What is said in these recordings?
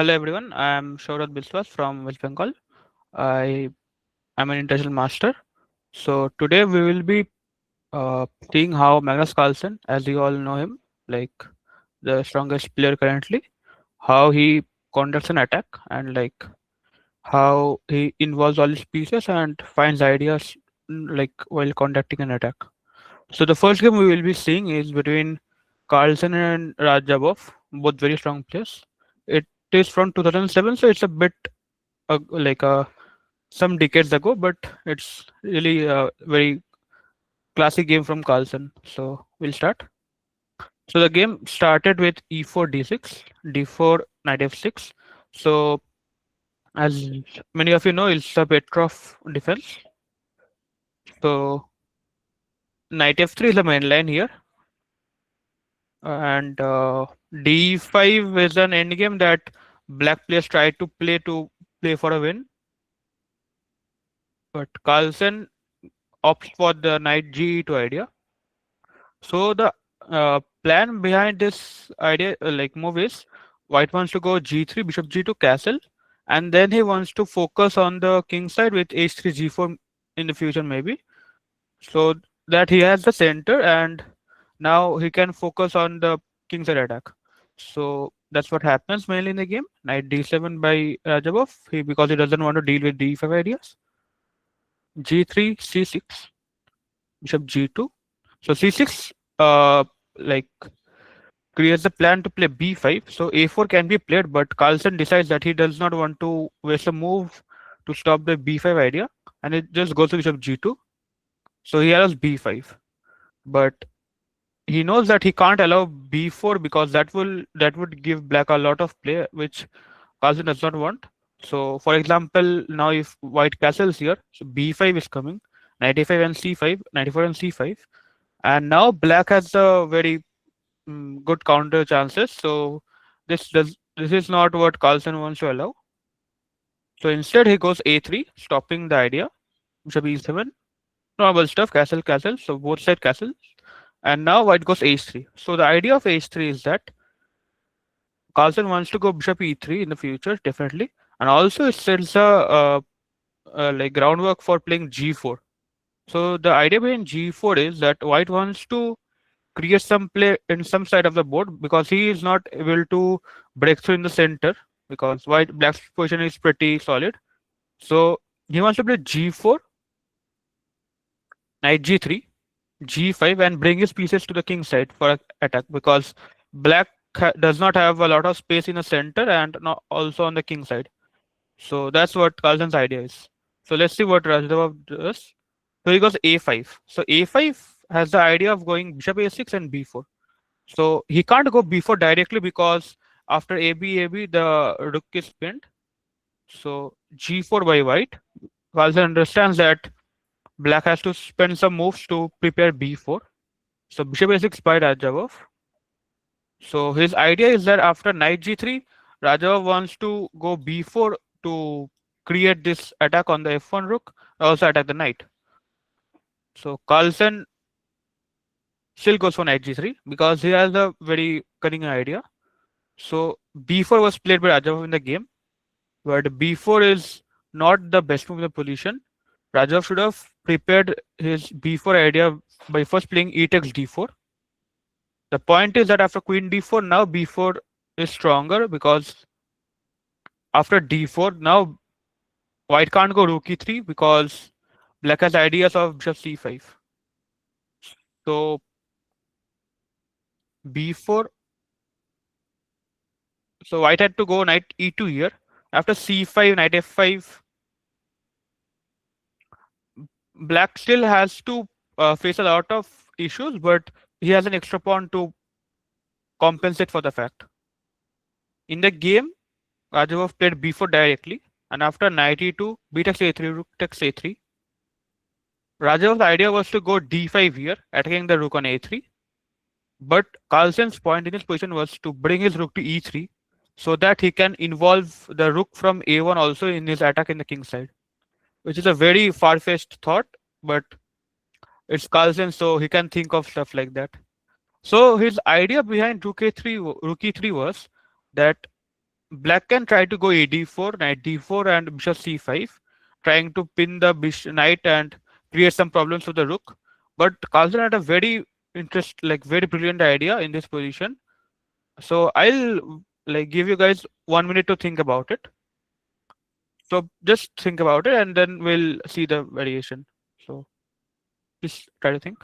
Hello everyone, I am Sourath Biswas from West Bengal. I am an international master. So today we will be seeing how Magnus Carlsen, as you all know him, like the strongest player currently, how he conducts an attack and like how he involves all his pieces and finds ideas like while conducting an attack. So the first game we will be seeing is between Carlsen and Rajabov, both very strong players. It is from 2007, so it's a bit like some decades ago, but it's really a very classic game from Carlsen. So we'll start. So the game started with e4 d6, d4 knight f6. So as many of you know, it's a Petrov defense. So knight f3 is the main line here, and d5 is an endgame that black players try to play for a win, but Carlsen opts for the knight g2 idea. So the plan behind this idea, like move, is white wants to go g3, bishop g2, castle, and then he wants to focus on the king side with h3, g4 in the future maybe, so that he has the center, and now he can focus on the king side attack. So that's what happens mainly in the game. Knight d7 by Rajabov, because he doesn't want to deal with d5 ideas. G3, c6, bishop g2. So c6 like creates a plan to play b5. So a4 can be played, but Carlsen decides that he does not want to waste a move to stop the b5 idea, and it just goes to bishop g2. So he allows b5, but he knows that he can't allow b4 because that would give black a lot of play, which Carlsen does not want. So for example, now if white castles here, so b5 is coming, knight a5 and c5, knight a4 and c5, and now black has a very good counter chances. So this is not what Carlsen wants to allow. So instead he goes a3, stopping the idea. Bishop e7, normal stuff, castle, castle. So both side castles. And now white goes h3. So the idea of h3 is that Carlsen wants to go bishop e3 in the future, definitely. And also it sets a like groundwork for playing g4. So the idea behind g4 is that white wants to create some play in some side of the board because he is not able to break through in the center, because white black's position is pretty solid. So he wants to play g4, knight g3, g5, and bring his pieces to the king side for attack, because black does not have a lot of space in the center and not also on the king side. So that's what Carlsen's idea is. So let's see what Rajdava does. So he goes a5. So a5 has the idea of going bishop a6 and b4. So he can't go b4 directly because after ab, the rook is pinned. So g4 by white. Carlsen understands that black has to spend some moves to prepare b4. So bishop a6 by Rajavov. So his idea is that after knight g3, Rajavov wants to go b4 to create this attack on the f1 rook, also attack the knight. So Carlsen still goes for knight g3 because he has a very cunning idea. So b4 was played by Rajavov in the game, but b4 is not the best move in the position. Rajavov should have prepared his b4 idea by first playing e takes d4. The point is that after queen d4, now b4 is stronger because after d4, now white can't go rook e3 because black has ideas of bishop c5. So b4, so white had to go knight e2 here. After c5, knight f5, black still has to face a lot of issues, but he has an extra pawn to compensate for the fact. In the game, Rajavov played b4 directly, and after knight e2, b takes a3, rook takes a3. Rajavov's idea was to go d5 here, attacking the rook on a3. But Carlsen's point in his position was to bring his rook to e3 so that he can involve the rook from a1 also in his attack in the king side, which is a very far-fetched thought, but it's Carlsen, so he can think of stuff like that. So his idea behind rook e3 was that black can try to go e4, knight d4, and bishop c5, trying to pin the knight and create some problems with the rook. But Carlsen had a very very brilliant idea in this position. So I'll like give you guys 1 minute to think about it. So just think about it, and then we'll see the variation. So just try to think.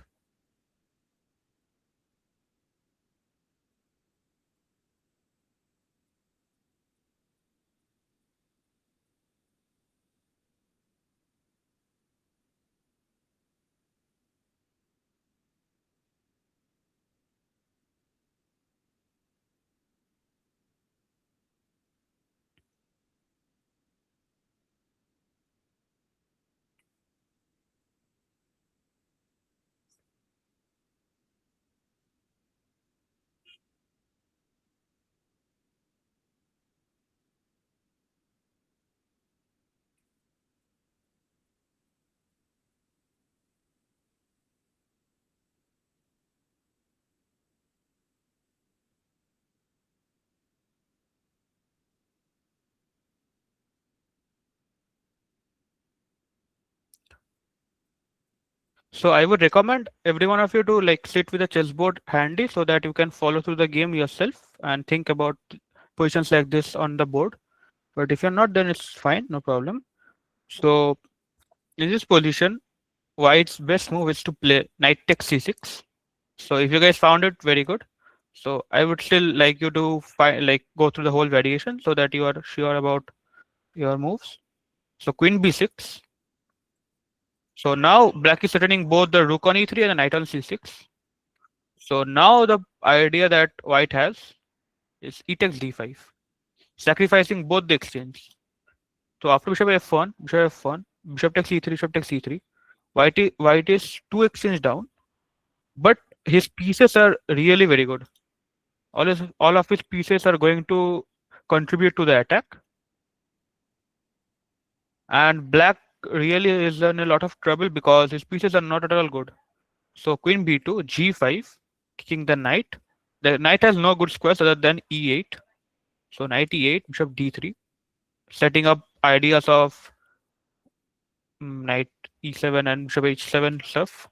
So I would recommend every one of you to like sit with a chessboard handy so that you can follow through the game yourself and think about positions like this on the board. But if you're not, then it's fine, no problem. So in this position, white's best move is to play knight takes c6. So if you guys found it, very good. So I would still like you to go through the whole variation so that you are sure about your moves. So queen b6. So now black is threatening both the rook on e3 and the knight on c6. So now the idea that white has is e takes d5, sacrificing both the exchange. So after bishop f1, bishop f1, bishop takes e3, bishop takes e3. White is two exchange down, but his pieces are really very good. All of his pieces are going to contribute to the attack, and black really is in a lot of trouble because his pieces are not at all good. So queen b2, g5, kicking the knight. The knight has no good squares other than e8. So knight e8, bishop d3, setting up ideas of knight e7 and bishop h7 stuff.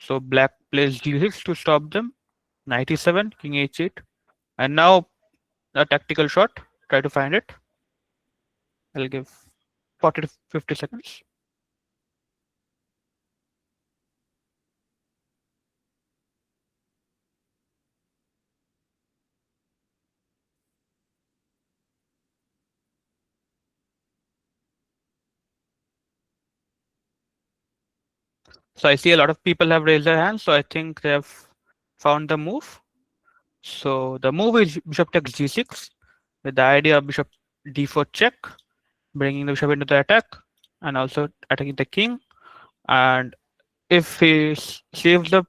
So black plays g6 to stop them. Knight e7, king h8, and now a tactical shot. Try to find it. I'll give 40 to 50 seconds. So I see a lot of people have raised their hands. So I think they have found the move. So the move is bishop takes g6 with the idea of bishop d4 check, bringing the bishop into the attack and also attacking the king. And if he saves the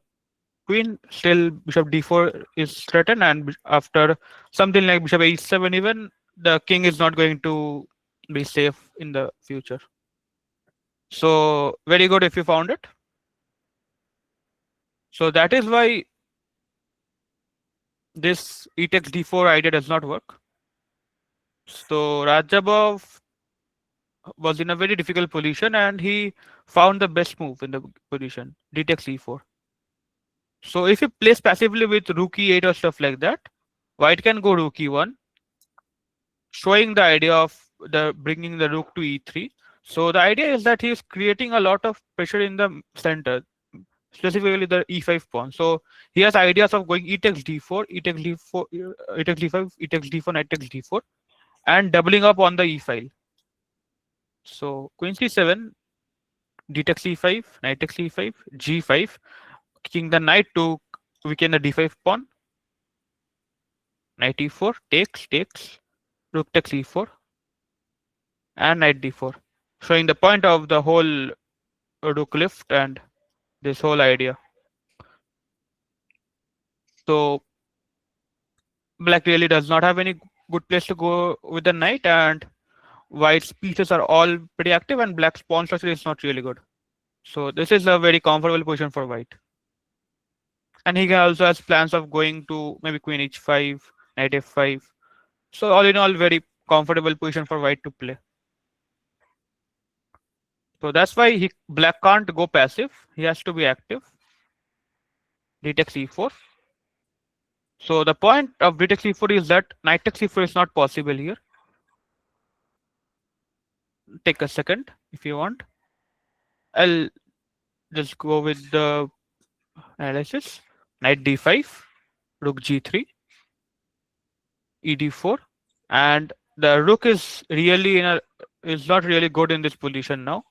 queen, still bishop d4 is threatened, and after something like bishop h7 even, the king is not going to be safe in the future. So very good if you found it. So that is why this e takes d4 idea does not work. So Rajabov was in a very difficult position and he found the best move in the position, d takes e4. So if he plays passively with rook e8 or stuff like that, white can go rook e1, showing the idea of the bringing the rook to e3. So the idea is that he is creating a lot of pressure in the center, specifically the e5 pawn. So he has ideas of going e takes d4, e takes d4, e takes d5, e takes d4, knight takes d4, and doubling up on the e file. So queen c7, d takes e5, knight takes e5, g5, kicking the knight to weaken the d5 pawn. Knight e4, takes, rook takes e4, and knight d4, showing the point of the whole rook lift and this whole idea. So black really does not have any good place to go with the knight, and white's pieces are all pretty active, and black's pawn structure is not really good. So this is a very comfortable position for white. And he can also has plans of going to maybe queen h5, knight f5, So all in all, very comfortable position for white to play. So that's why black can't go passive. He has to be active. D takes e4. So the point of d takes e4 is that knight takes e4 is not possible here. Take a second if you want. I'll just go with the analysis. Knight d5, rook g3, ed4, and the rook is not really good in this position now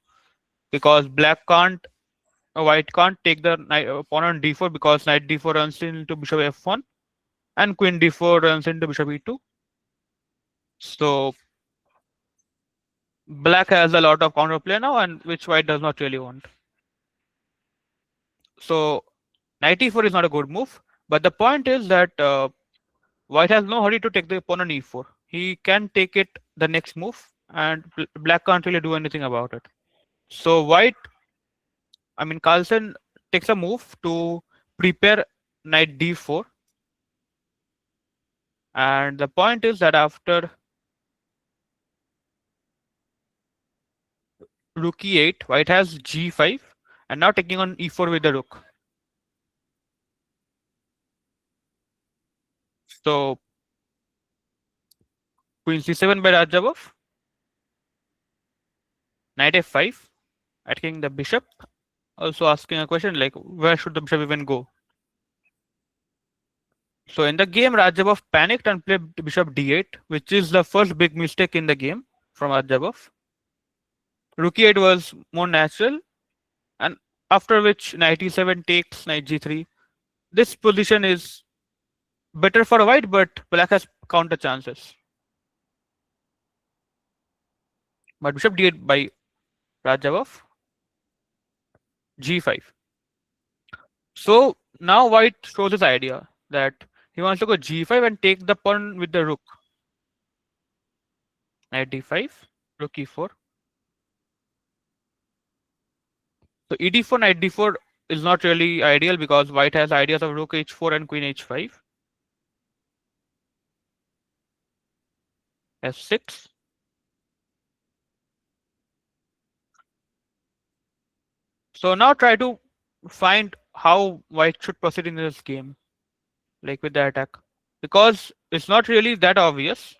because white can't take the pawn on d4 because knight d4 runs into bishop f1 and queen d4 runs into bishop e2. So black has a lot of counterplay now, and which white does not really want. So knight e4 is not a good move, but the point is that white has no hurry to take the pawn on e4. He can take it the next move, and black can't really do anything about it. So Carlsen takes a move to prepare knight d4, and the point is that after rook e8, white has g5, and now taking on e4 with the rook. So queen c7 by Rajabov, knight f5, attacking the bishop. Also asking a question like where should the bishop even go? So in the game, Rajabov panicked and played bishop d8, which is the first big mistake in the game from Rajabov. Rook e8 was more natural, and after which knight e7 takes knight g3. This position is better for white, but black has counter chances. But bishop d8 by Rajabov, g5. So now white shows his idea that he wants to go g5 and take the pawn with the rook. Knight d5, rook e4. So ed4, knight d4 is not really ideal because white has ideas of rook h4 and queen h5. f6. So now try to find how white should proceed in this game, like with the attack. Because it's not really that obvious,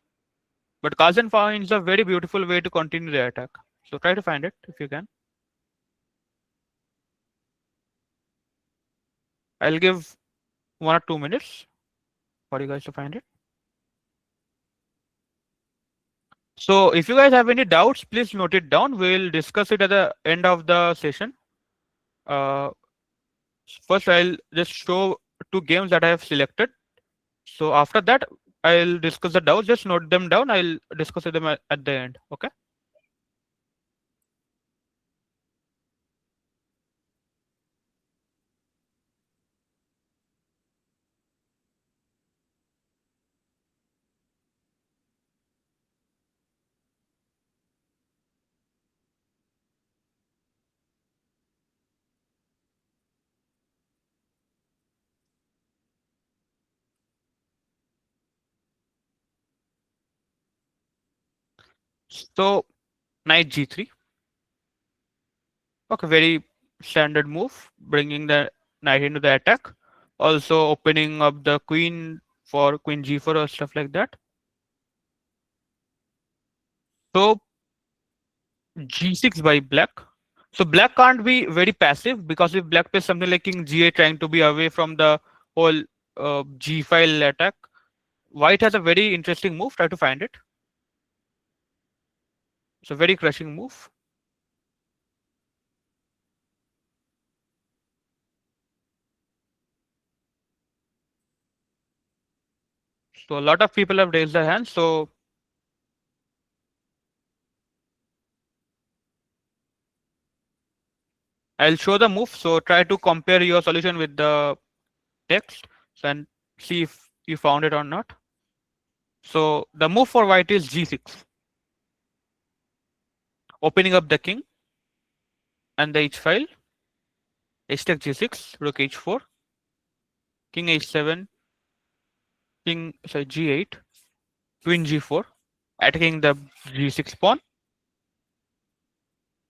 but Carlsen finds a very beautiful way to continue the attack. So try to find it if you can. I'll give 1 or 2 minutes for you guys to find it. So if you guys have any doubts, please note it down. We'll discuss it at the end of the session. Uh, First, I'll just show 2 games that I have selected. So after that, I'll discuss the doubts. Just note them down. I'll discuss them at the end. Okay. So knight g3. Okay, very standard move, bringing the knight into the attack. Also opening up the queen for queen g4 or stuff like that. So g6 by black. So black can't be very passive because if black plays something like king g8 trying to be away from the whole g file attack, white has a very interesting move. Try to find it. It's a very crushing move. So a lot of people have raised their hands. So I'll show the move. So try to compare your solution with the text and see if you found it or not. So the move for white is g6, opening up the king and the h file. H takes g6, rook h4, king h7, king sorry g8. queen g4, attacking the g6 pawn.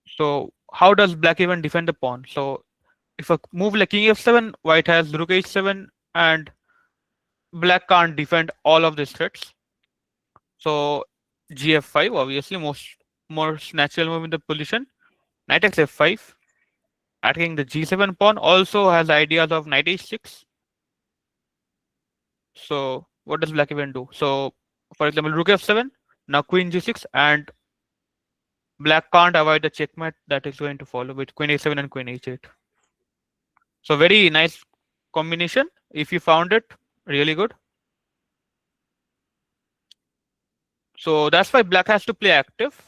So how does black even defend the pawn? So if a move like king f7, white has rook h7, and black can't defend all of these threats. So gf5, obviously most natural move in the position. Knight takes f5, attacking the g7 pawn. Also has ideas of knight h6. So what does black even do? So for example, rook f7, now queen g6, and black can't avoid the checkmate that is going to follow with queen a7 and queen h8. So very nice combination. If you found it, really good. So that's why black has to play active,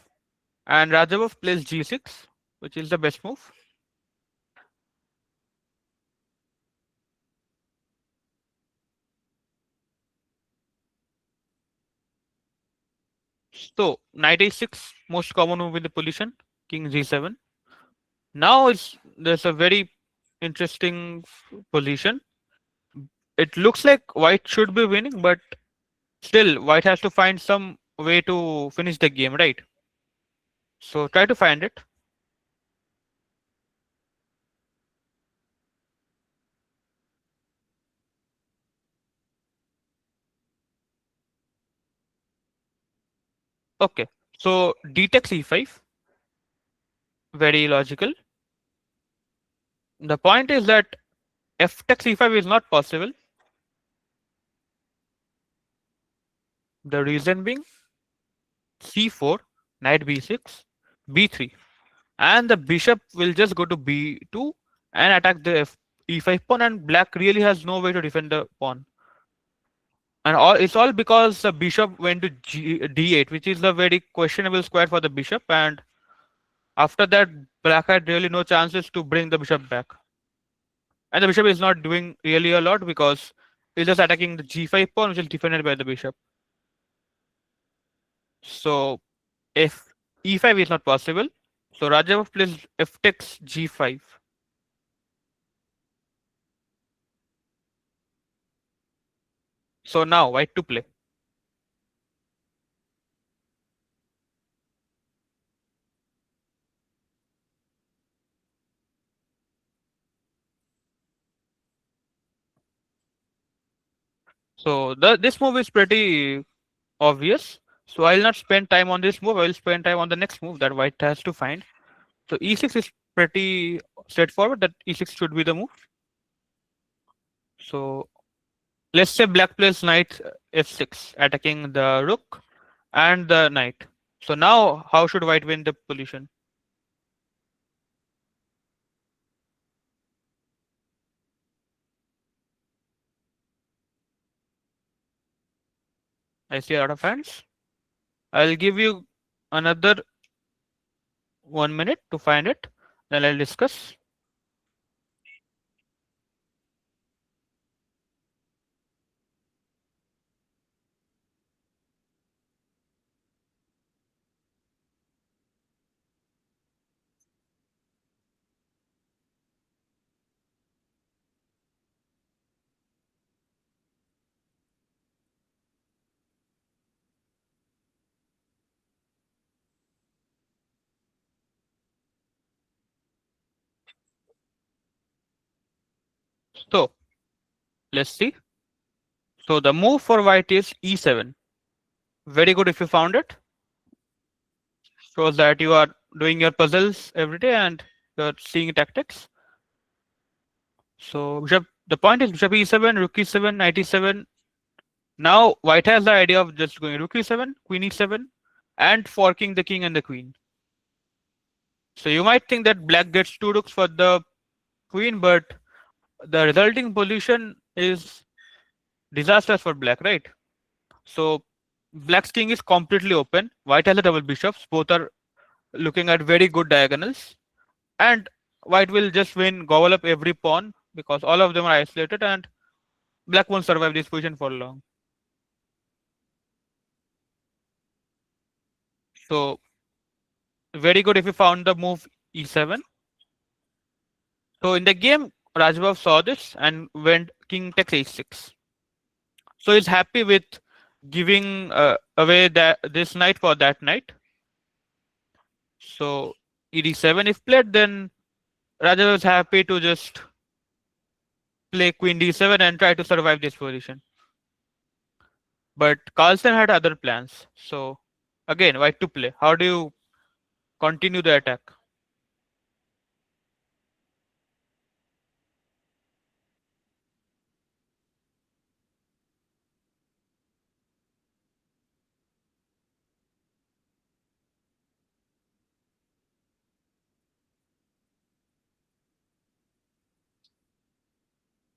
and Rajabov plays g6, which is the best move. So knight a6, most common move in the position. King g7. Now there's a very interesting position. It looks like white should be winning, but still white has to find some way to finish the game, right? So try to find it. Okay. So d takes e5, very logical. The point is that f takes e5 is not possible. The reason being c4, knight b6, b3, and the bishop will just go to b2 and attack the e5 pawn, and black really has no way to defend the pawn. And it's all because the bishop went to d8, which is a very questionable square for the bishop, and after that, black had really no chances to bring the bishop back. And the bishop is not doing really a lot because it's just attacking the g5 pawn, which is defended by the bishop. So if e5 is not possible, so Rajabov plays f takes g5. So now white to play. So this move is pretty obvious. So I'll not spend time on this move. I will spend time on the next move that white has to find. So e6 is pretty straightforward. That e6 should be the move. So let's say black plays knight f6, attacking the rook and the knight. So now how should white win the position? I see a lot of hands. I'll give you another 1 minute to find it. Then I'll discuss. So let's see. So the move for white is e7. Very good if you found it. Shows that you are doing your puzzles every day and you're seeing tactics. So bishop, the point is bishop e7, rook e7, knight e7. Now white has the idea of just going rook e7, queen e7, and forking the king and the queen. So you might think that black gets two rooks for the queen, but the resulting position is disastrous for black, right? So black's king is completely open. White has a double bishops. Both are looking at very good diagonals. And white will just win, gobble up every pawn because all of them are isolated and black won't survive this position for long. So very good if you found the move e7. So in the game, Rajabov saw this and went king takes h6. So he's happy with giving away that this knight for that knight. So ed7 if played, then Raja was happy to just play queen d7 and try to survive this position. But Carlsen had other plans. So again, white to play. How do you continue the attack?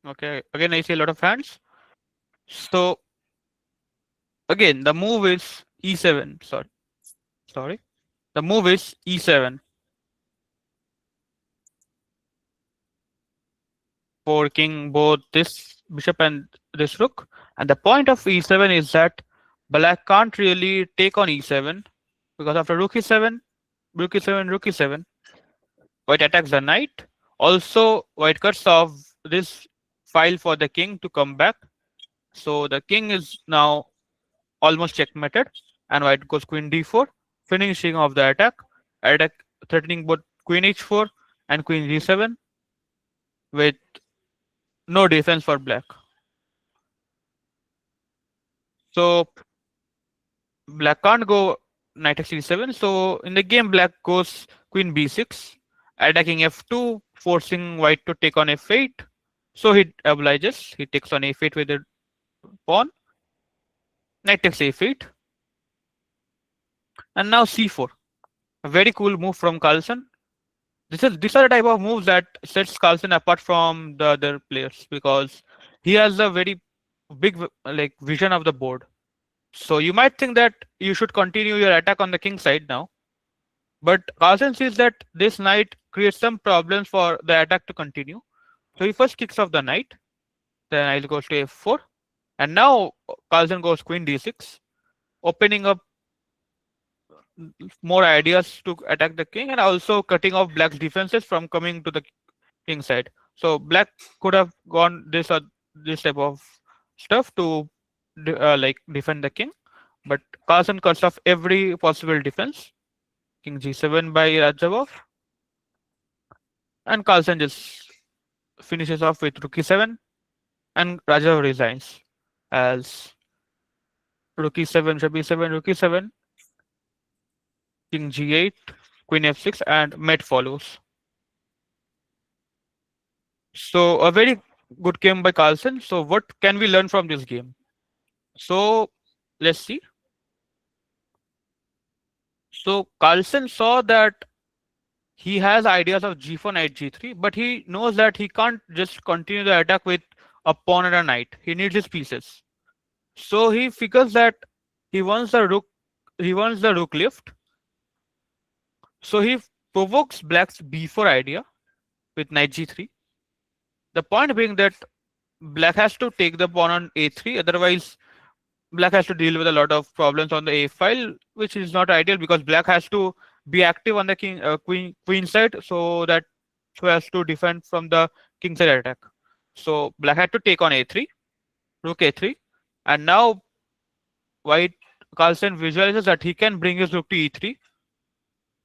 Okay, again I see a lot of hands. So again, the move is e7. Sorry. The move is e7, forking both this bishop and this rook. And the point of e7 is that black can't really take on e7 because after rook e7, rook e7, rook e7, white attacks the knight. Also, white cuts off this file for the king to come back. So the king is now almost checkmated, and white goes queen d4, finishing off the attack. Attack threatening both queen h4 and queen g7 with no defense for black. So black can't go knight x c7. So in the game, black goes queen b6, attacking f2, forcing white to take on f8. So he obliges. He takes on f8 with the pawn. Knight takes a8, and now c4. A very cool move from Carlsen. These are the type of moves that sets Carlsen apart from the other players because he has a very big like vision of the board. So you might think that you should continue your attack on the king side now, but Carlsen sees that this knight creates some problems for the attack to continue. So he first kicks off the knight, then knight goes to f4, and now Carlsen goes queen d6, opening up more ideas to attack the king and also cutting off black's defenses from coming to the king side. So black could have gone this type of stuff to like defend the king, but Carlsen cuts off every possible defense. King g7 by Rajabov, and Carlsen just finishes off with rook e7, and Rajabov resigns as rook e7, bishop e7, rook e7, king g8, queen f6, and mate follows. So a very good game by Carlsen. So what can we learn from this game? So let's see. So Carlsen saw that he has ideas of g4, knight g3, but he knows that he can't just continue the attack with a pawn and a knight. He needs his pieces. So he figures that he wants the rook. He wants the rook lift. So he provokes black's b4 idea with knight g3. The point being that black has to take the pawn on a3, otherwise black has to deal with a lot of problems on the a file, which is not ideal because black has to be active on the queen side, so as to defend from the king side attack. So black had to take on a3, rook a3, and now white Carlsen visualizes that he can bring his rook to e3,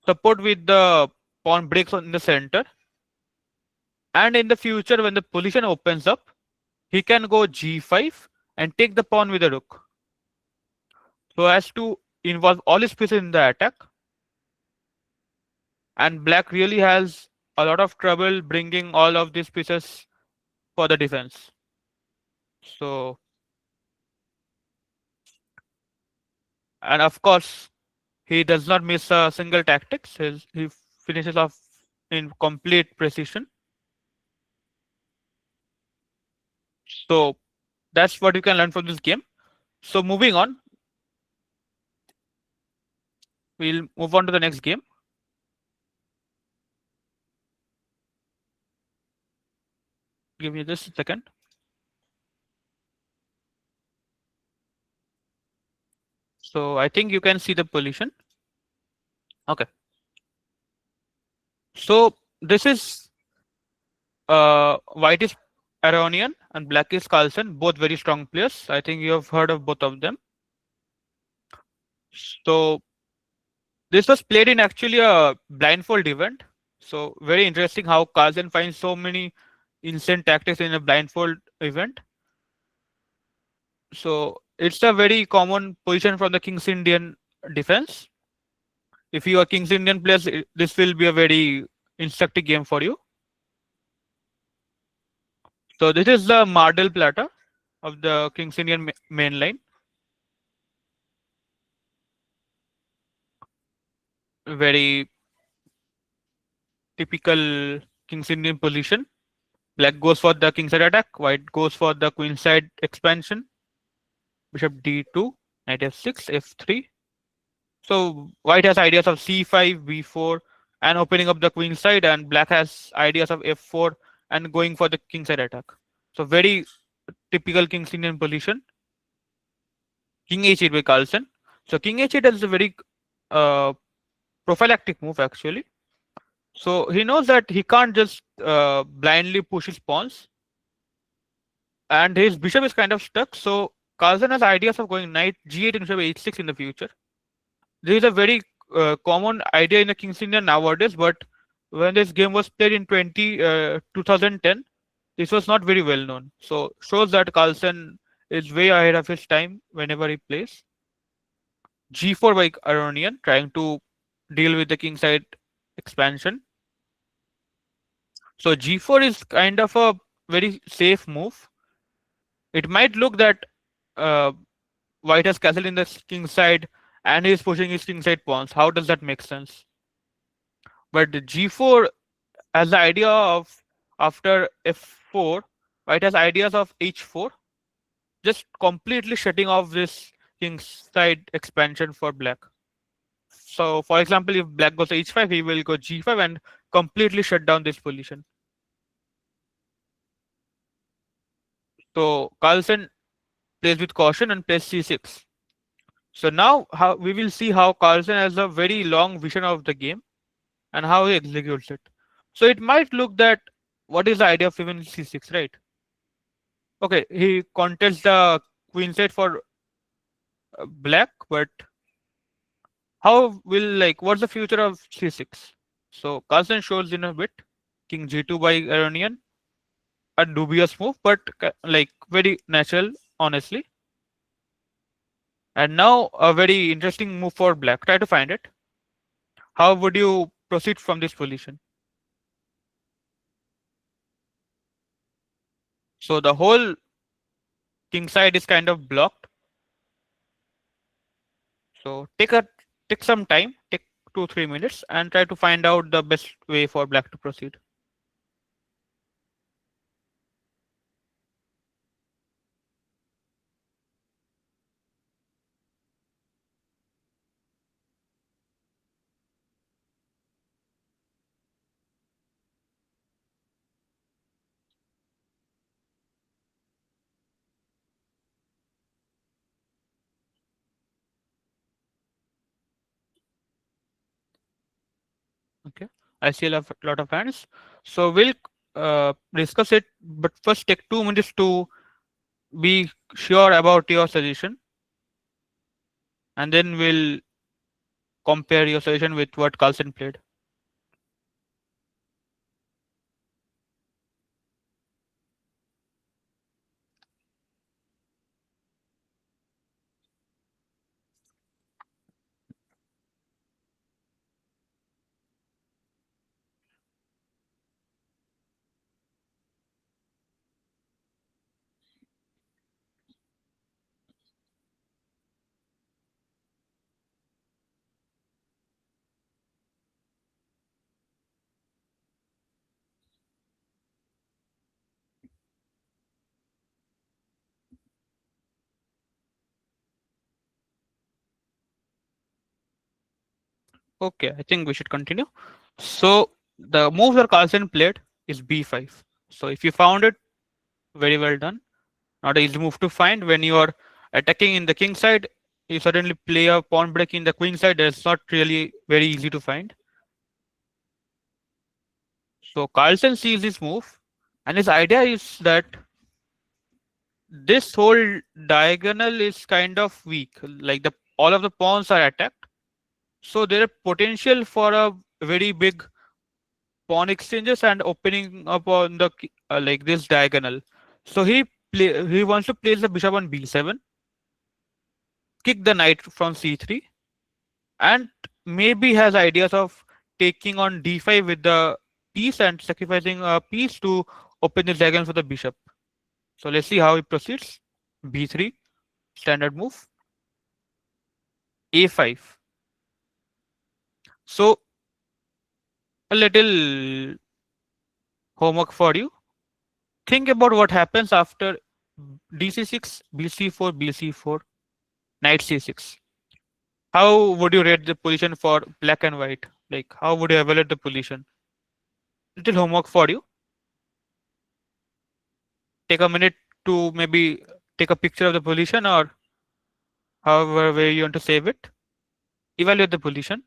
support with the pawn breaks in the center, and in the future when the position opens up, he can go g5 and take the pawn with the rook, so as to involve all his pieces in the attack. And black really has a lot of trouble bringing all of these pieces for the defense. So, and of course, he does not miss a single tactics. He finishes off in complete precision. So that's what you can learn from this game. So moving on, we'll move on to the next game. Give me just a second. So I think you can see the position. Okay. So this is white is Aronian and black is Carlsen, both very strong players. I think you have heard of both of them. So this was played in actually a blindfold event. So very interesting how Carlsen finds so many instant tactics in a blindfold event. So it's a very common position from the King's Indian defense. If you are King's Indian players, this will be a very instructive game for you. So this is the Mardel platter of the King's Indian main line. Very typical King's Indian position. Black goes for the kingside attack, white goes for the queenside expansion, bishop d2, knight f6, f3. So white has ideas of c5, b4, and opening up the queen side, and black has ideas of f4 and going for the kingside attack. So very typical King's Indian position. King h8 by Carlsen. So king h8 is a very uh, prophylactic move actually. So he knows that he can't just blindly push his pawns, and his bishop is kind of stuck. So Carlsen has ideas of going knight g8 instead of h6 in the future. This is a very common idea in the King's Indian nowadays, but when this game was played in 2010, this was not very well known. So shows that Carlsen is way ahead of his time whenever he plays. G4 by Aronian, trying to deal with the kingside expansion. So G4 is kind of a very safe move. It might look that uh, white has castled in the kingside and he is pushing his kingside pawns. How does that make sense? But the G4 has the idea of after F4, white has ideas of H4, just completely shutting off this kingside expansion for black. So, for example, if black goes to H5, he will go G5 and completely shut down this position. So, Carlsen plays with caution and plays C6. So now how we will see how Carlsen has a very long vision of the game and how he executes it. So it might look that what is the idea of even c6, right? Okay, he contests the queen side for black, but how will like what's the future of c6? So Carlsen shows in a bit king g2 by Iranian, a dubious move, but like very natural, honestly. And now a very interesting move for black. Try to find it. How would you proceed from this position? So the whole king side is kind of blocked. So take some time, take 2-3 minutes, and try to find out the best way for black to proceed. Okay, I see lot of hands. So we'll discuss it, but first take 2 minutes to be sure about your suggestion, and then we'll compare your suggestion with what Carlsen played. Okay, I think we should continue. So the move that Carlsen played is b5. So if you found it, very well done. Not an easy move to find when you are attacking in the king side. You suddenly play a pawn break in the queen side. That's not really very easy to find. So Carlsen sees this move, and his idea is that this whole diagonal is kind of weak. Like the all of the pawns are attacked. So there is potential for a very big pawn exchanges and opening up on the like this diagonal. So he wants to place the bishop on b7, kick the knight from c3, and maybe has ideas of taking on d5 with the piece and sacrificing a piece to open the diagonal for the bishop. So let's see how he proceeds. b3, standard move. a5. So a little homework for you. Think about what happens after dc6, bc4, bc4, knight c6. How would you rate the position for black and white? Like, how would you evaluate the position? Little homework for you. Take a minute to maybe take a picture of the position or however way you want to save it. Evaluate the position.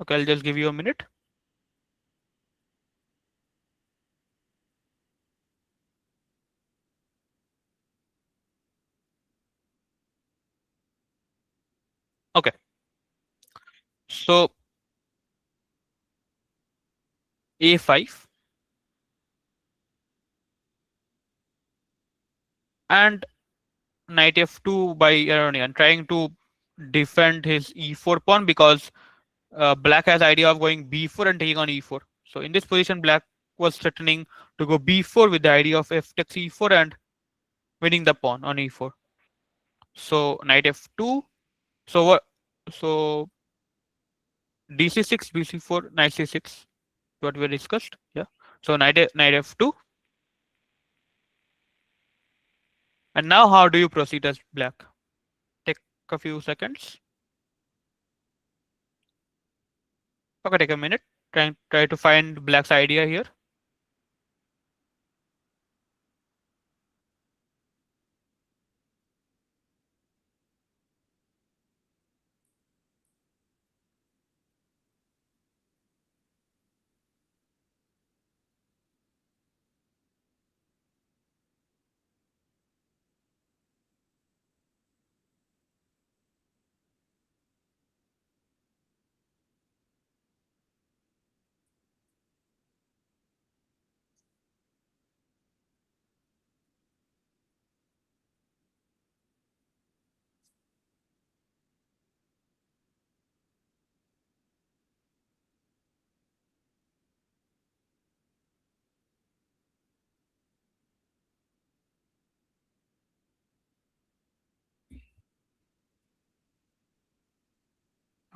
Okay, I'll just give you a minute. Okay, so a5 and knight f2 by Iranian, trying to defend his e4 pawn because black has idea of going b4 and taking on e4. So in this position, black was threatening to go b4 with the idea of f takes e4 and winning the pawn on e4. So knight f2. So what? So dc6, bc4, knight c6. What we discussed. Yeah. So knight f2. And now how do you proceed as black? Take a few seconds. Okay, take a minute. Try to find black's idea here.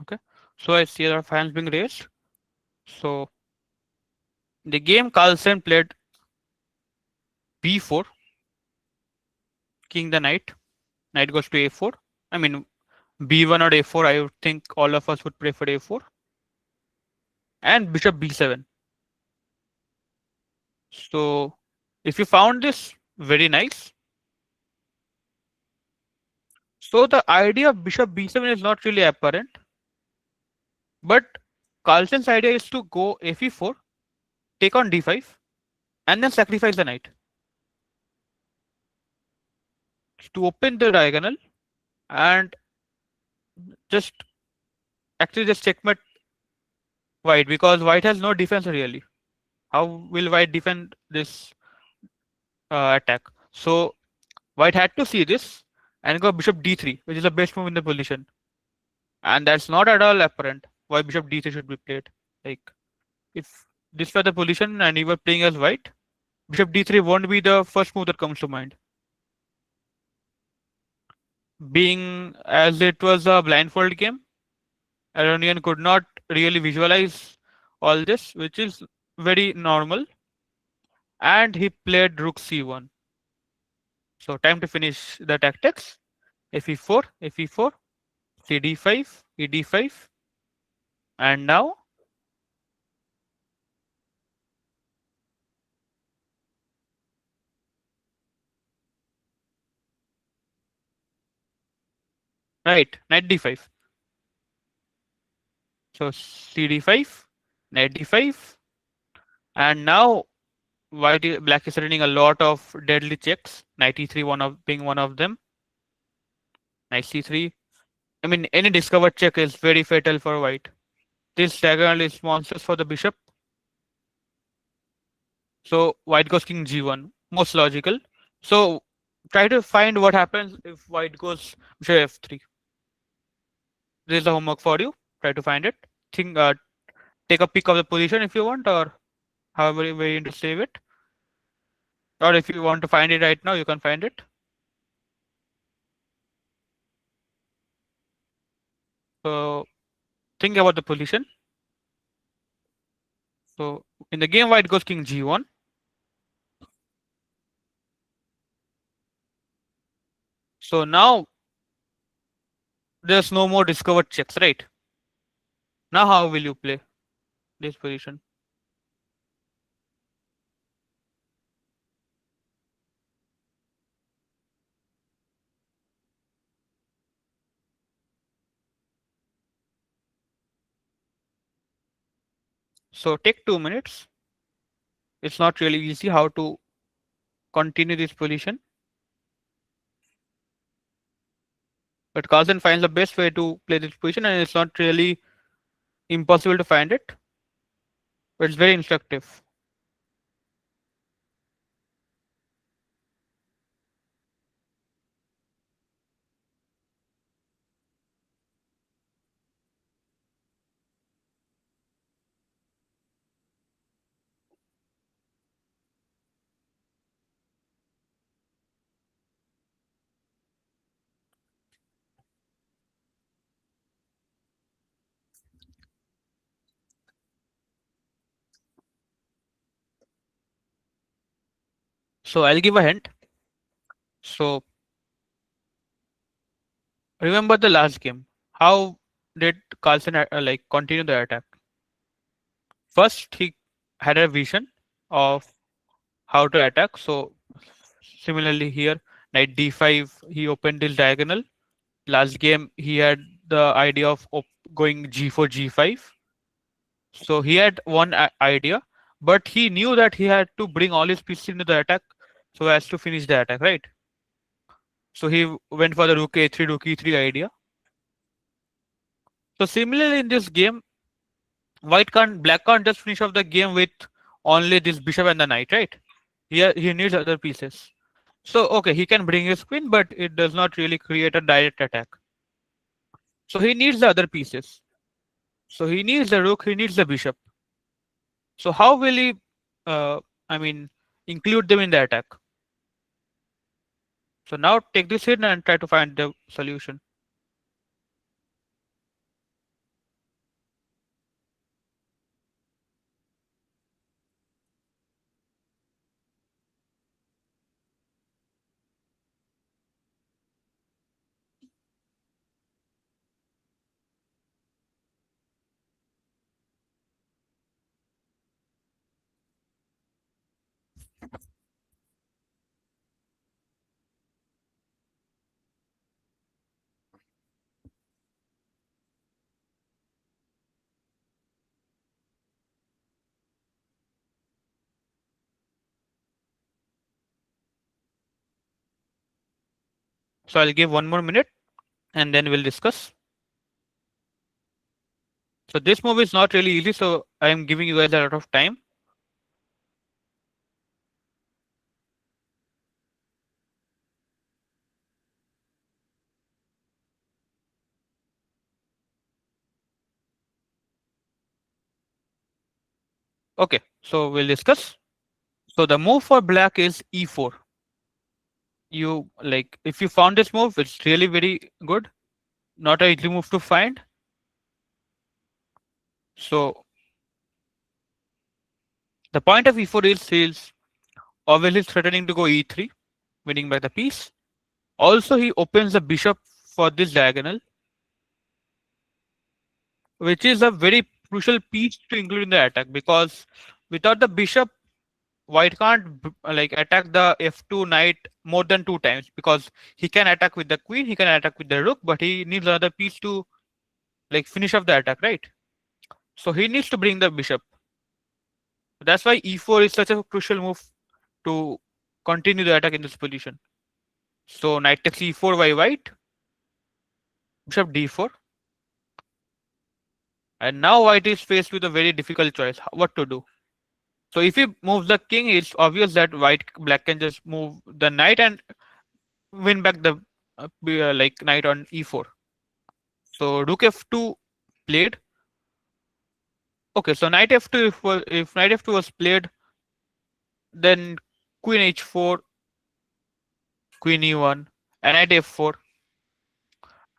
Okay. So I see there are hands being raised. So the game Carlsen played b4, king the knight. Knight goes to a4. I mean b1 or a4. I would think all of us would prefer a4. And bishop b7. So if you found this very nice, so the idea of bishop b7 is not really apparent, but Carlsen's idea is to go fe4, take on d5, and then sacrifice the knight to open the diagonal and just actually just checkmate white because white has no defense really. How will white defend this attack? So white had to see this and go bishop d3, which is the best move in the position. And that's not at all apparent why bishop d3 should be played. Like if this were the position and you were playing as white, bishop d3 won't be the first move that comes to mind. Being as it was a blindfold game, Aronian could not really visualize all this, which is very normal. And he played rook c1. So time to finish the tactics. fe4, fe4, cd5, ed5, and now right, knight d5. So cd5, knight d5, and now black is running a lot of deadly checks. Knight e3 one of being one of them. Knight c3, I mean, any discovered check is very fatal for white. This diagonal is monstrous for the bishop, so white goes king g1, most logical. So try to find what happens if white goes bishop f3. This is the homework for you. Try to find it. Think, take a pic of the position if you want, or however you way to save it. Or if you want to find it right now, you can find it. So think about the position. So in the game, white goes king g1. So now there's no more discovered checks, right? Now how will you play this position? So take 2 minutes. It's not really easy how to continue this position, but Carlsen finds the best way to play this position, and it's not really impossible to find it, but it's very instructive. So I'll give a hint. So remember the last game. How did Carlsen like continue the attack? First, he had a vision of how to attack. So similarly here, knight d5, he opened this diagonal. Last game, he had the idea of going g4, g5. So he had one idea, but he knew that he had to bring all his pieces into the attack so as to finish the attack, right? So he went for the rook a3, rook e3 idea. So similarly in this game, black can't just finish off the game with only this bishop and the knight, right? He needs other pieces. So okay, he can bring his queen, but it does not really create a direct attack. So he needs the other pieces. So he needs the rook, he needs the bishop. So how will he, uh, I mean, include them in the attack? So now take this in and try to find the solution. So I'll give 1 more minute and then we'll discuss. So this move is not really easy, so I am giving you guys a lot of time. Okay, so we'll discuss. So the move for black is e4. You like if you found this move, it's really very good. Not a easy move to find. So the point of e4 is he's obviously threatening to go e3, winning by the piece. Also, he opens the bishop for this diagonal, which is a very crucial piece to include in the attack because without the bishop, white can't like attack the f2 knight more than 2 times because he can attack with the queen, he can attack with the rook, but he needs another piece to like finish off the attack, right? So he needs to bring the bishop. That's why e4 is such a crucial move to continue the attack in this position. So knight takes e4 by white. bishop d4. And now white is faced with a very difficult choice. What to do? So if he moves the king, it's obvious that black can just move the knight and win back the like knight on e4. So rook f2 played. Okay, so knight f2, if knight f2 was played, then queen h4, queen e1, and knight f4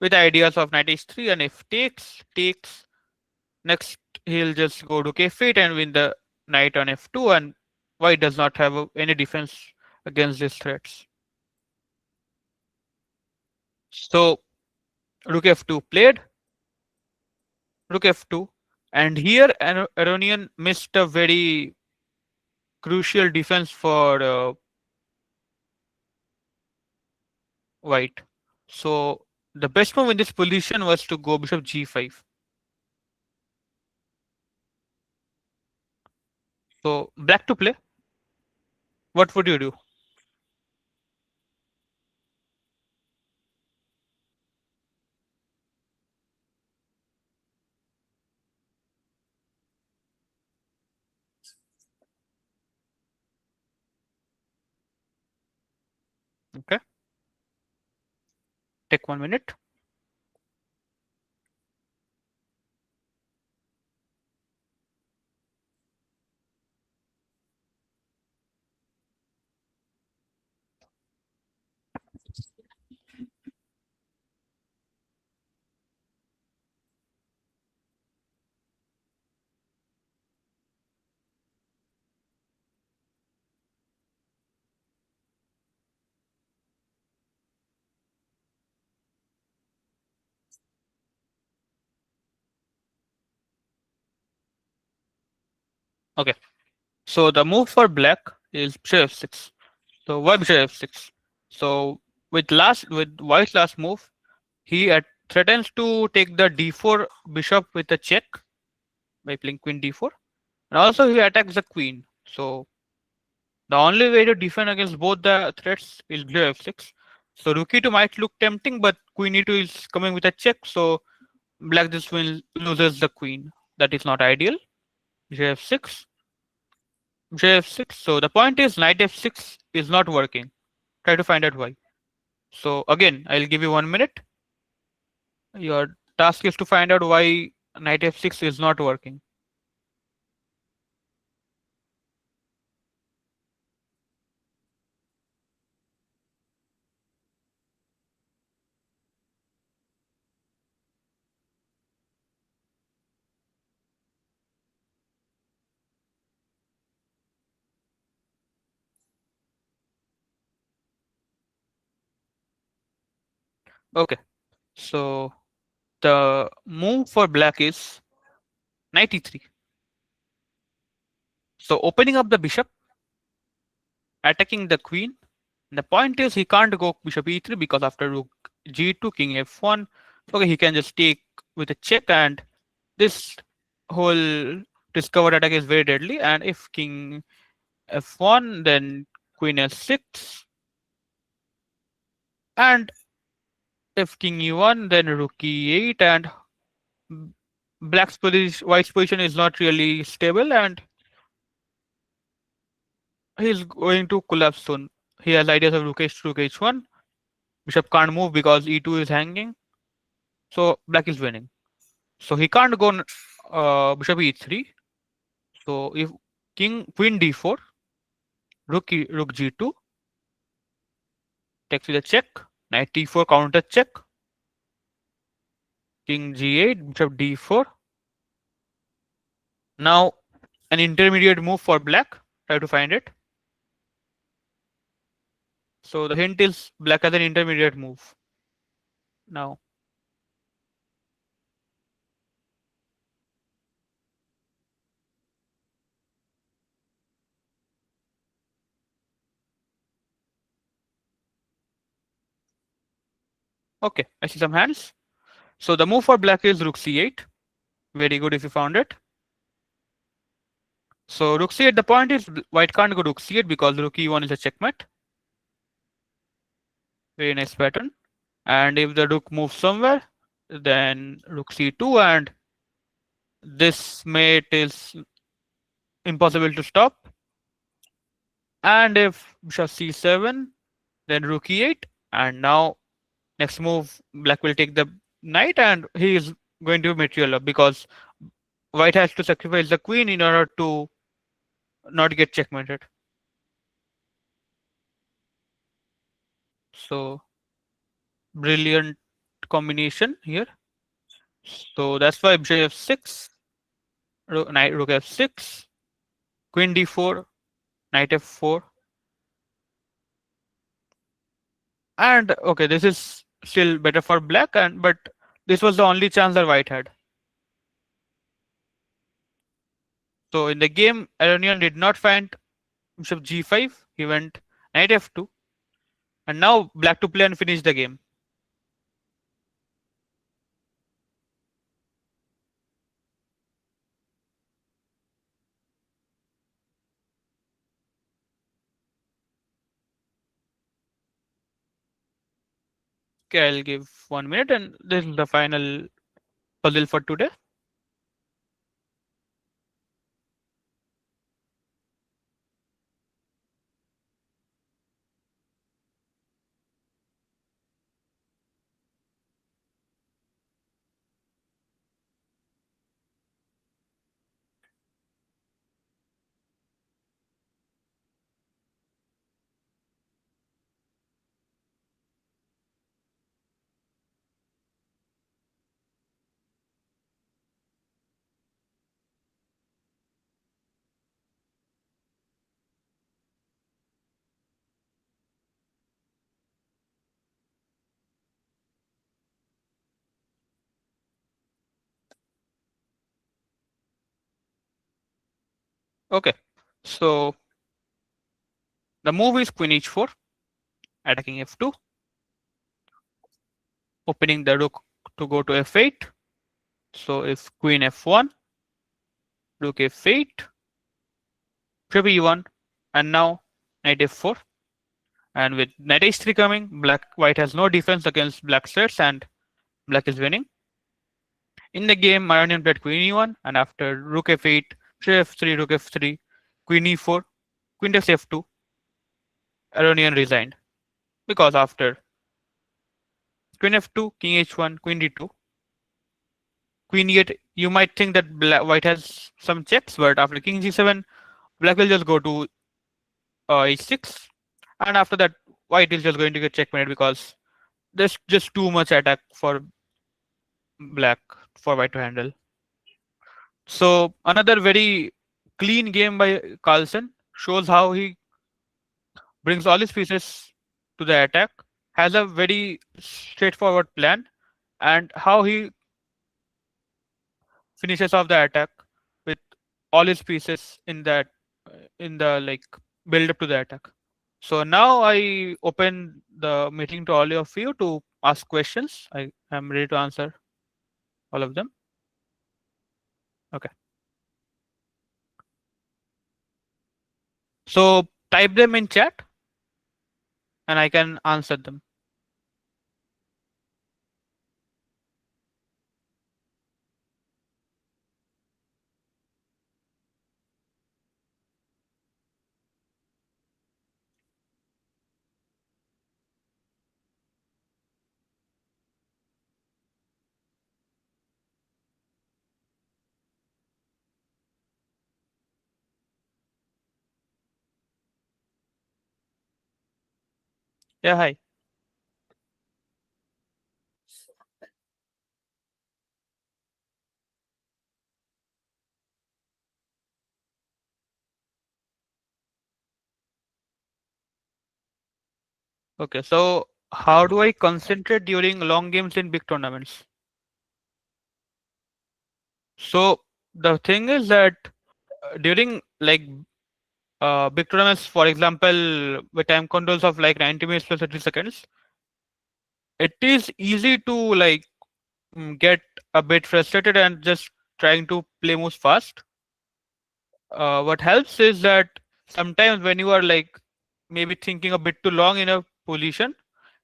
with ideas of knight h3, and if takes. Next, he'll just go to k8 and win the knight on f2, and white does not have any defense against these threats. So rook f2 played, rook f2, and here Aronian missed a very crucial defense for white. So the best move in this position was to go bishop g5. So black to play. What would you do? Okay, take 1 minute. Okay, so the move for black is bishop f6. So why bishop f6? So with white's last move, he threatens to take the d4 bishop with a check by playing queen d4, and also he attacks the queen. So the only way to defend against both the threats is bishop f6. So rook e2 might look tempting, but queen e2 is coming with a check. So black this win loses the queen. That is not ideal. Bishop f6, bishop f6. So the point is knight f6 is not working. Try to find out why. So again, I'll give you 1 minute. Your task is to find out why knight f6 is not working. Okay, so the move for black is knight e3. So opening up the bishop, attacking the queen. The point is he can't go bishop e3 because after rook g2, king f1, okay, he can just take with a check, and this whole discovered attack is very deadly. And if king f1, then queen s6, and if king e1, then rook e8, and white's position is not really stable, and he's going to collapse soon. He has ideas of rook h2, rook h1. Bishop can't move because e2 is hanging, so black is winning. So he can't go bishop e3. So if queen d4, rook g2 takes with a check, knight e4 counter check, king g8, bishop d4. Now an intermediate move for black. Try to find it. So the hint is black has an intermediate move. Now, okay, I see some hands. So the move for black is rook c8. Very good if you found it. So rook c8, the point is white can't go rook c8 because rook e1 is a checkmate. Very nice pattern. And if the rook moves somewhere, then rook c2, and this mate is impossible to stop. And if bishop c7, then rook e8, and now next move black will take the knight, and he is going to material up because white has to sacrifice the queen in order to not get checkmated. So brilliant combination here. So that's why bishop f6, knight rook f6, queen d4, knight f4, and okay, this is still better for black, and but this was the only chance that white had. So in the game, Aronian did not find bishop g5. He went knight f2, and now black to play and finish the game. Okay, I'll give 1 minute, and this is the final puzzle for today. Okay, so the move is queen h4, attacking f2, opening the rook to go to f8. So if queen f1, rook f8, bishop e1, and now knight f4. And with knight h3 coming, white has no defense against black threats, and black is winning. In the game, Iranian played queen e1, and after rook f8, bishop f3, rook f3, queen e4, queen takes f2, Iranian resigned. Because after queen f2, king h1, queen d2, queen e8, you might think that white has some checks, but after king g7, black will just go to h6, and after that, white is just going to get checkmated because there's just too much attack for black for white to handle. So another very clean game by Carlsen shows how he brings all his pieces to the attack, has a very straightforward plan, and how he finishes off the attack with all his pieces in the like build up to the attack. So now I open the meeting to all of you to ask questions. I am ready to answer all of them. Okay. So type them in chat and I can answer them. Yeah, hi. Okay, so how do I concentrate during long games in big tournaments? So the thing is that during big tournaments, for example, with time controls of like 90 minutes plus 30 seconds, it is easy to get a bit frustrated and just trying to play moves fast. What helps is that sometimes when you are like maybe thinking a bit too long in a position,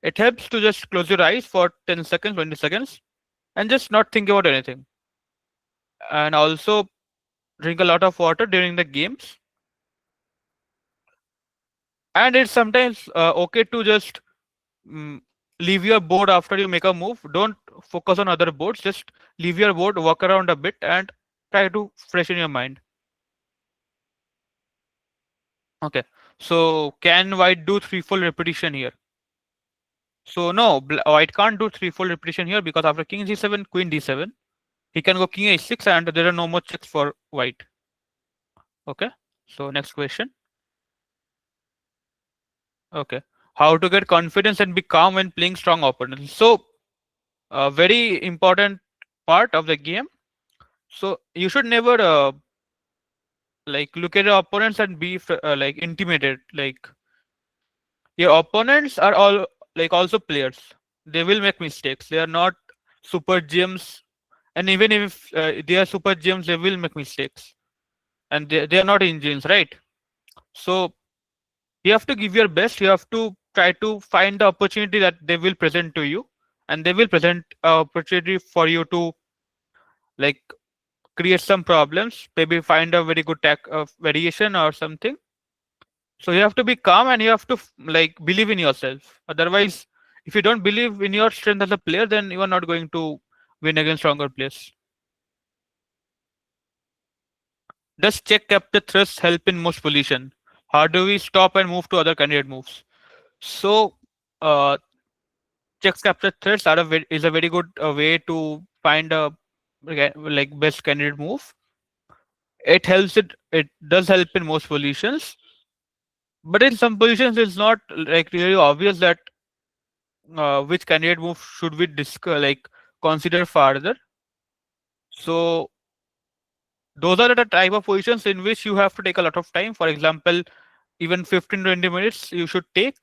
it helps to just close your eyes for 10 seconds, 20 seconds, and just not think about anything. And also drink a lot of water during the games. And it's sometimes okay to just mm, leave your board after you make a move. Don't focus on other boards. Just leave your board, walk around a bit, and try to freshen your mind. Okay. So can white do threefold repetition here? So no, white can't do threefold repetition here because after king g7, queen d7, he can go king h6, and there are no more checks for white. Okay. So next question. Okay. How to get confidence and be calm when playing strong opponents. So a very important part of the game. So you should never like look at your opponents and be like intimidated. Like your opponents are all like also players. They will make mistakes. They are not super gems, and even if they are super gems, they will make mistakes, and they are not engines, right? So you have to give your best. You have to try to find the opportunity that they will present to you, and they will present opportunity for you to like create some problems, maybe find a very good tech variation or something. So you have to be calm, and you have to like believe in yourself. Otherwise, if you don't believe in your strength as a player, then you are not going to win against stronger players. Does check capture thrust help in most position? How do we stop and move to other candidate moves? So uh, checks capture threats is a very good way to find a like best candidate move. It does help in most positions, but in some positions it's not like really obvious that which candidate move should we like consider further. So those are the type of positions in which you have to take a lot of time. For example, even 15-20 minutes you should take,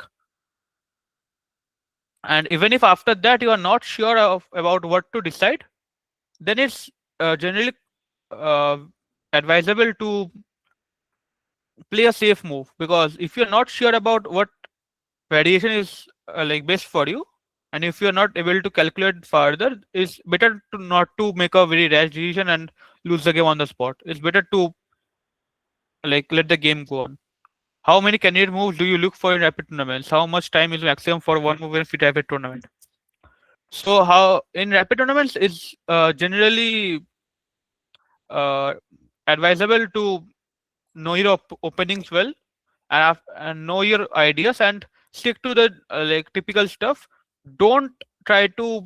and even if after that you are not sure about what to decide, then it's generally uh, advisable to play a safe move, because if you're not sure about what variation is like best for you, and if you're not able to calculate further, it's better to not to make a very rash decision and lose the game on the spot. It's better to like let the game go on. How many candidate moves do you look for in rapid tournaments? How much time is maximum for one move in fit rapid tournament? So how in rapid tournaments it's generally uh, advisable to know your openings well, and know your ideas, and stick to the like typical stuff. Don't try to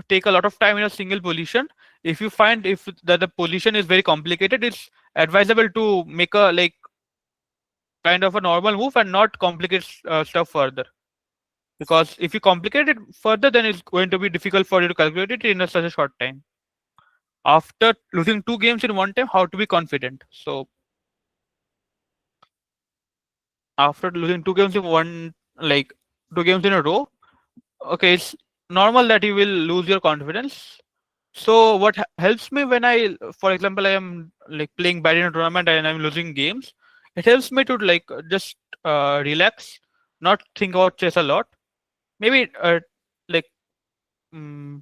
take a lot of time in a single position. If you find if the position is very complicated, it's advisable to make a like kind of a normal move and not complicate stuff further, because if you complicate it further, then it's going to be difficult for you to calculate it in such a short time. After losing two games in one time, how to be confident? So after losing two games in one like 2 games in a row, okay, it's normal that you will lose your confidence. So what helps me when I, for example, I am like playing bad in a tournament and I'm losing games, it helps me to like just relax, not think about chess a lot. Maybe like mm,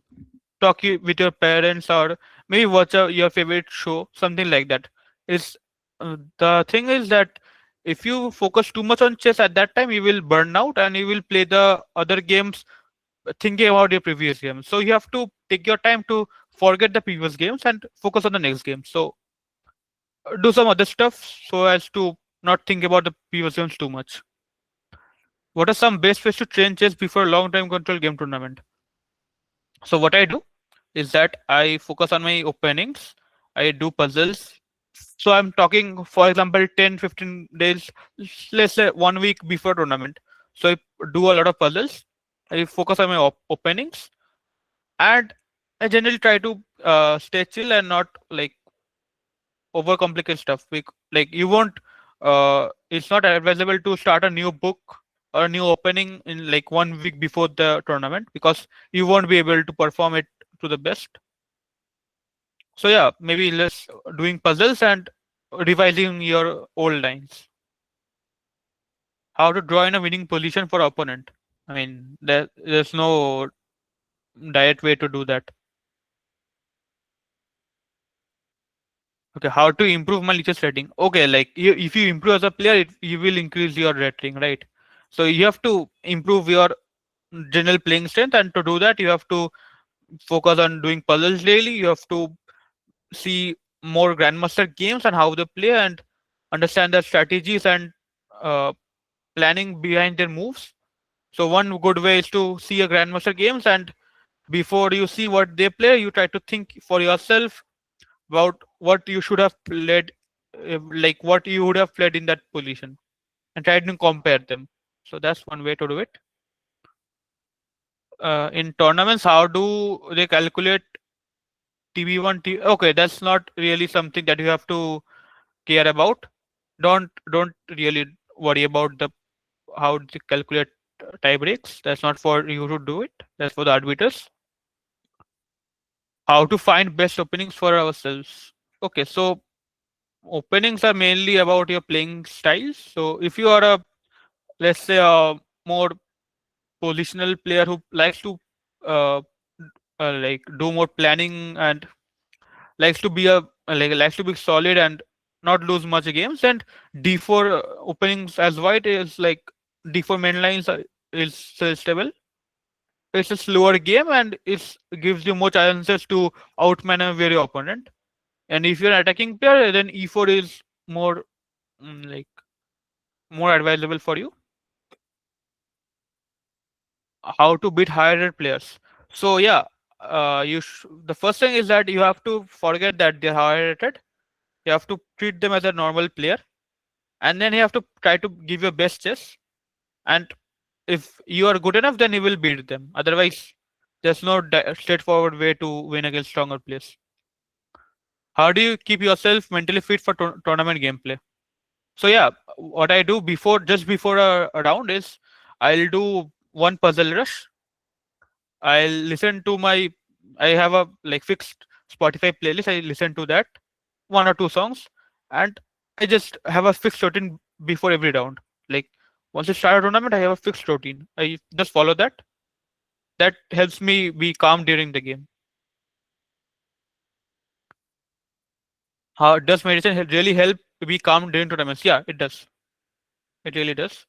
with your parents, or maybe watch your favorite show, something like that. Is the thing is that if you focus too much on chess at that time, you will burn out and you will play the other games thinking about your previous game. So you have to take your time to forget the previous games and focus on the next game. So do some other stuff so as to not think about the previous games too much. What are some best ways to train chess before a long time control game tournament? So what I do is that I focus on my openings. I do puzzles. So I'm talking, for example, 10-15 days, let's say 1 week before tournament. So I do a lot of puzzles. I focus on my openings, and I generally try to stay chill and not like overcomplicate stuff. Like you won't. It's not advisable to start a new book or a new opening in like 1 week before the tournament, because you won't be able to perform it to the best. So yeah, maybe less doing puzzles and revising your old lines. How to draw in a winning position for opponent? I mean, there's no direct way to do that. Okay, how to improve my leeches rating? Okay, like if you improve as a player, you will increase your rating, right? So you have to improve your general playing strength, and to do that, you have to focus on doing puzzles daily. You have to see more grandmaster games and how they play, and understand their strategies and uh, planning behind their moves. So one good way is to see a grandmaster games, and before you see what they play, you try to think for yourself about what you should have played, like what you would have played in that position, and try to compare them. So that's one way to do it. In tournaments, how do they calculate TB1? Okay, that's not really something that you have to care about. Don't really worry about the how they calculate tie breaks. That's not for you to do it. That's for the arbiters. How to find best openings for ourselves? Okay, so openings are mainly about your playing styles. So if you are a, let's say, a more positional player who likes to uh, like do more planning and likes to be a like likes to be solid and not lose much games, and d4 openings as white is like d4 main lines is still stable. It's a slower game, and it gives you more chances to outmaneuver your opponent. And if you're an attacking player, then e4 is more like more advisable for you. How to beat higher rated players? So yeah, the first thing is that you have to forget that they're higher rated. You have to treat them as a normal player, and then you have to try to give your best chess. And if you are good enough, then you will beat them. Otherwise, there's no straightforward way to win against stronger players. How do you keep yourself mentally fit for tournament gameplay? So yeah, what I do before just before a round is I'll do one puzzle rush. I'll listen to my I have a like fixed Spotify playlist. I listen to that one or two songs, and I just have a fixed routine before every round. Like once I start a tournament, I have a fixed routine. I just follow that. That helps me be calm during the game. How does meditation really help to be calm during tournaments? Yeah, it does. It really does.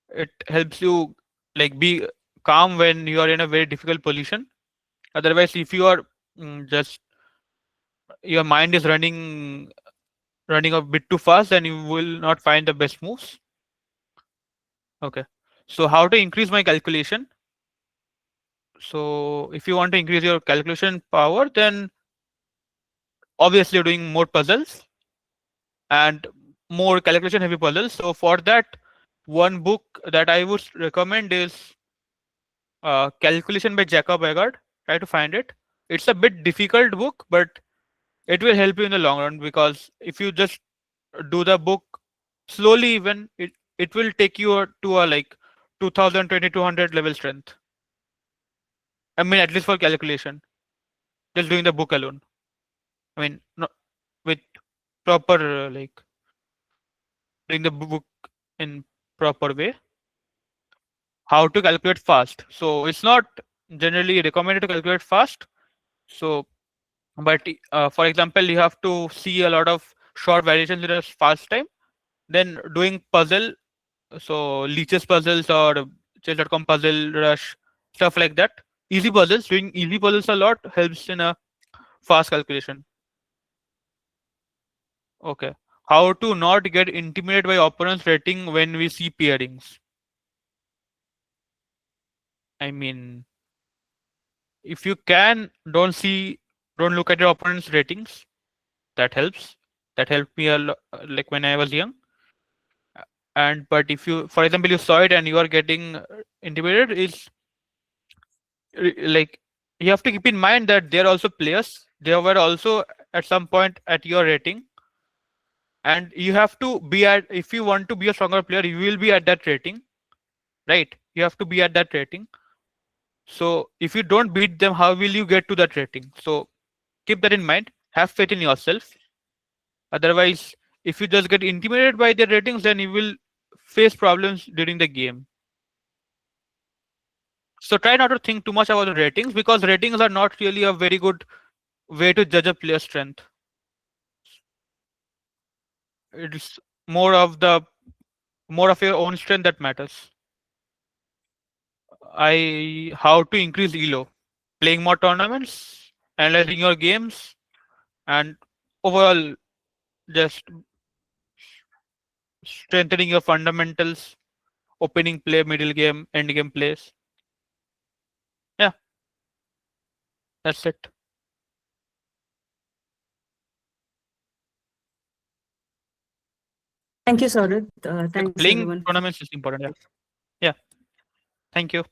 It helps you like be calm when you are in a very difficult position. Otherwise, if you are just your mind is running a bit too fast, then you will not find the best moves. Okay. So how to increase my calculation? So if you want to increase your calculation power, then obviously you're doing more puzzles and more calculation heavy puzzles. So for that, one book that I would recommend is Calculation by Jacob Eggard. Try to find it. It's a bit difficult book, but it will help you in the long run, because if you just do the book slowly, even it will take you to a like 2000 2200 level strength. I mean, at least for calculation, just doing the book alone. I mean, not with proper like doing the book in proper way. How to calculate fast? So it's not generally recommended to calculate fast. So, but for example, you have to see a lot of short variations in a fast time. Then doing puzzle, so leeches puzzles or chess.com puzzle rush, stuff like that. Easy puzzles, doing easy puzzles a lot helps in a fast calculation. Okay. How to not get intimidated by opponent's rating when we see pairings? I mean, if you can, don't look at your opponent's ratings. That helps. That helped me a lot, like when I was young. And but if you, for example, you saw it and you are getting intimidated, is like you have to keep in mind that they're also players. They were also at some point at your rating, and you have to be at. If you want to be a stronger player, you will be at that rating, right? You have to be at that rating. So if you don't beat them, how will you get to that rating? So keep that in mind. Have faith in yourself. Otherwise, if you just get intimidated by their ratings, then you will face problems during the game. So try not to think too much about the ratings, because ratings are not really a very good way to judge a player's strength. It's more of the more of your own strength that matters. I how to increase elo, playing more tournaments, analyzing your games, and overall just strengthening your fundamentals, opening play, middle game, end game plays. Yeah, that's it. Thank you, Sourath. Like Thanks playing everyone. tournaments is important. Yeah, yeah. Thank you.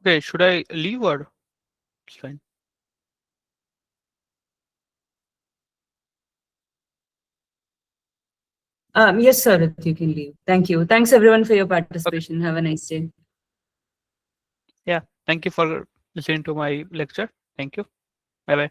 Okay, should I leave or it's fine? Yes, Sourath, you can leave. Thank you. Thanks everyone for your Okay. participation. Have a nice day. Yeah. Thank you for listening to my lecture. Thank you. Bye bye.